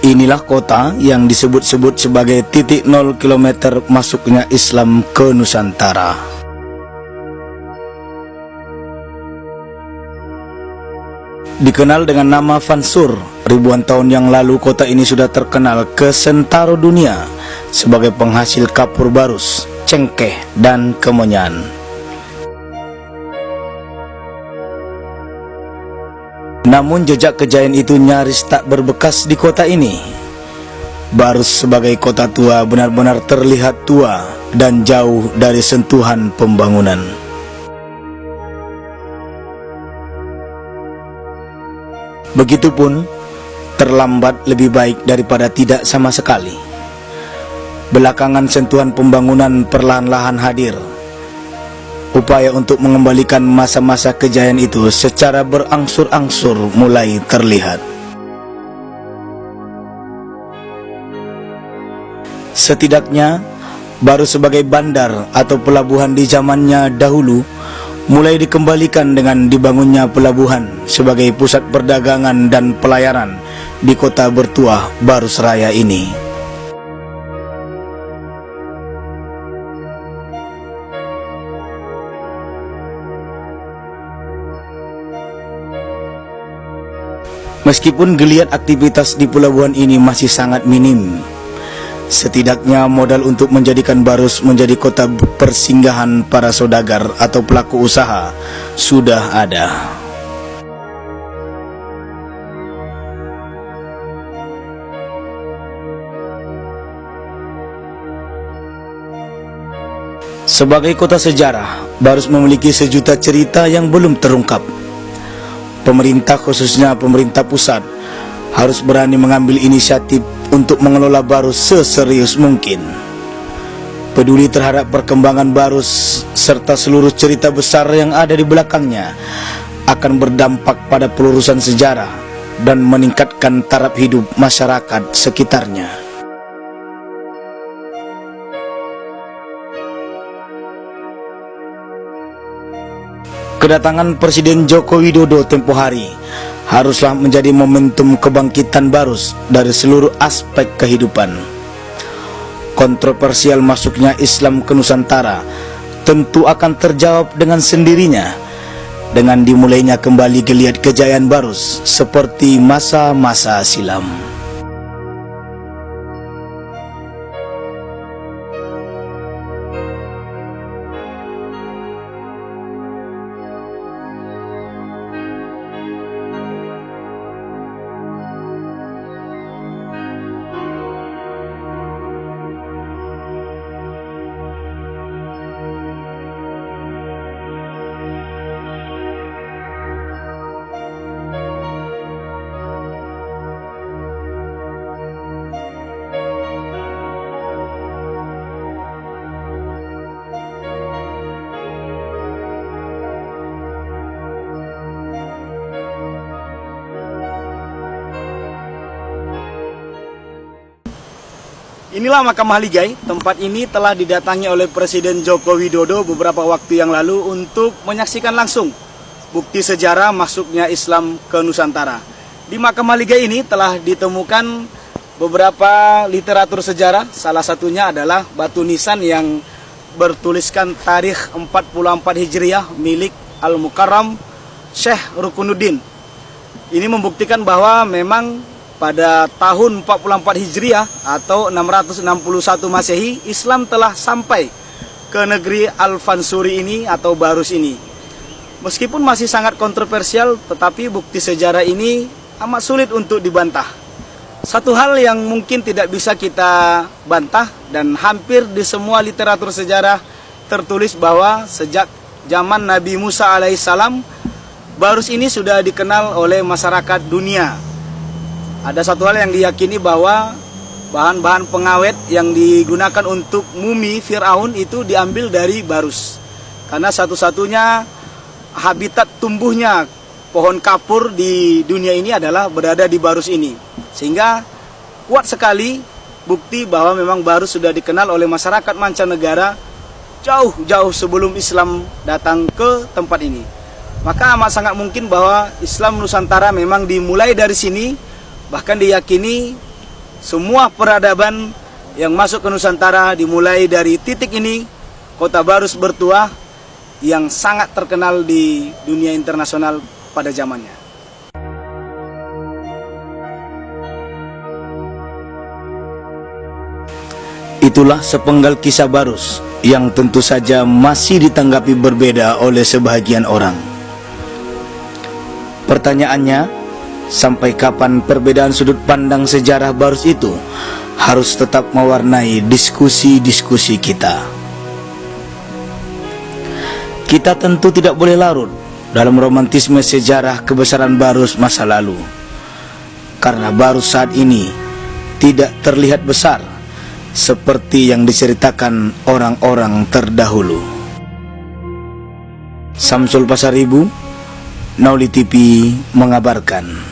Inilah kota yang disebut-sebut sebagai titik 0 km masuknya Islam ke Nusantara. Dikenal dengan nama Fansur, ribuan tahun yang lalu kota ini sudah terkenal ke sentaro dunia sebagai penghasil kapur barus, cengkeh, dan kemenyan. Namun jejak kejayaan itu nyaris tak berbekas di kota ini. Barus sebagai kota tua benar-benar terlihat tua dan jauh dari sentuhan pembangunan. Begitupun, terlambat lebih baik daripada tidak sama sekali. Belakangan sentuhan pembangunan perlahan-lahan hadir. Upaya untuk mengembalikan masa-masa kejayaan itu secara berangsur-angsur mulai terlihat. Setidaknya, baru sebagai bandar atau pelabuhan di zamannya dahulu, mulai dikembalikan dengan dibangunnya pelabuhan sebagai pusat perdagangan dan pelayaran di kota bertuah Barus Raya ini. Meskipun geliat aktivitas di pelabuhan ini masih sangat minim, setidaknya modal untuk menjadikan Barus menjadi kota persinggahan para saudagar atau pelaku usaha sudah ada. Sebagai kota sejarah, Barus memiliki sejuta cerita yang belum terungkap. Pemerintah, khususnya pemerintah pusat, harus berani mengambil inisiatif untuk mengelola Barus seserius mungkin. Peduli terhadap perkembangan Barus serta seluruh cerita besar yang ada di belakangnya akan berdampak pada pelurusan sejarah dan meningkatkan taraf hidup masyarakat sekitarnya. Kedatangan Presiden Joko Widodo tempo hari haruslah menjadi momentum kebangkitan Barus dari seluruh aspek kehidupan. Kontroversial masuknya Islam ke Nusantara tentu akan terjawab dengan sendirinya dengan dimulainya kembali geliat kejayaan Barus seperti masa-masa silam. Inilah makam Haligai. Tempat ini telah didatangi oleh Presiden Joko Widodo beberapa waktu yang lalu untuk menyaksikan langsung bukti sejarah masuknya Islam ke Nusantara. Di makam Haligai ini telah ditemukan beberapa literatur sejarah. Salah satunya adalah batu nisan yang bertuliskan tarikh 44 Hijriah milik Al-Mukarram Syekh Rukunuddin. Ini membuktikan bahwa memang pada tahun 44 Hijriah atau 661 Masehi, Islam telah sampai ke negeri Al-Fansuri ini atau Barus ini. Meskipun masih sangat kontroversial, tetapi bukti sejarah ini amat sulit untuk dibantah. Satu hal yang mungkin tidak bisa kita bantah dan hampir di semua literatur sejarah tertulis bahwa sejak zaman Nabi Musa alaihissalam, Barus ini sudah dikenal oleh masyarakat dunia. Ada satu hal yang diyakini bahwa bahan-bahan pengawet yang digunakan untuk mumi Fir'aun itu diambil dari Barus. Karena satu-satunya habitat tumbuhnya pohon kapur di dunia ini adalah berada di Barus ini. Sehingga kuat sekali bukti bahwa memang Barus sudah dikenal oleh masyarakat mancanegara jauh-jauh sebelum Islam datang ke tempat ini. Maka amat sangat mungkin bahwa Islam Nusantara memang dimulai dari sini. Bahkan diyakini semua peradaban yang masuk ke Nusantara dimulai dari titik ini, Kota Barus Bertuah, yang sangat terkenal di dunia internasional pada zamannya. Itulah sepenggal kisah Barus yang tentu saja masih ditanggapi berbeda oleh sebahagian orang. Pertanyaannya, sampai kapan perbedaan sudut pandang sejarah Barus itu harus tetap mewarnai diskusi-diskusi kita? Kita tentu tidak boleh larut dalam romantisme sejarah kebesaran Barus masa lalu, karena Barus saat ini tidak terlihat besar seperti yang diceritakan orang-orang terdahulu. Samsul Pasaribu, Nauli TV mengabarkan.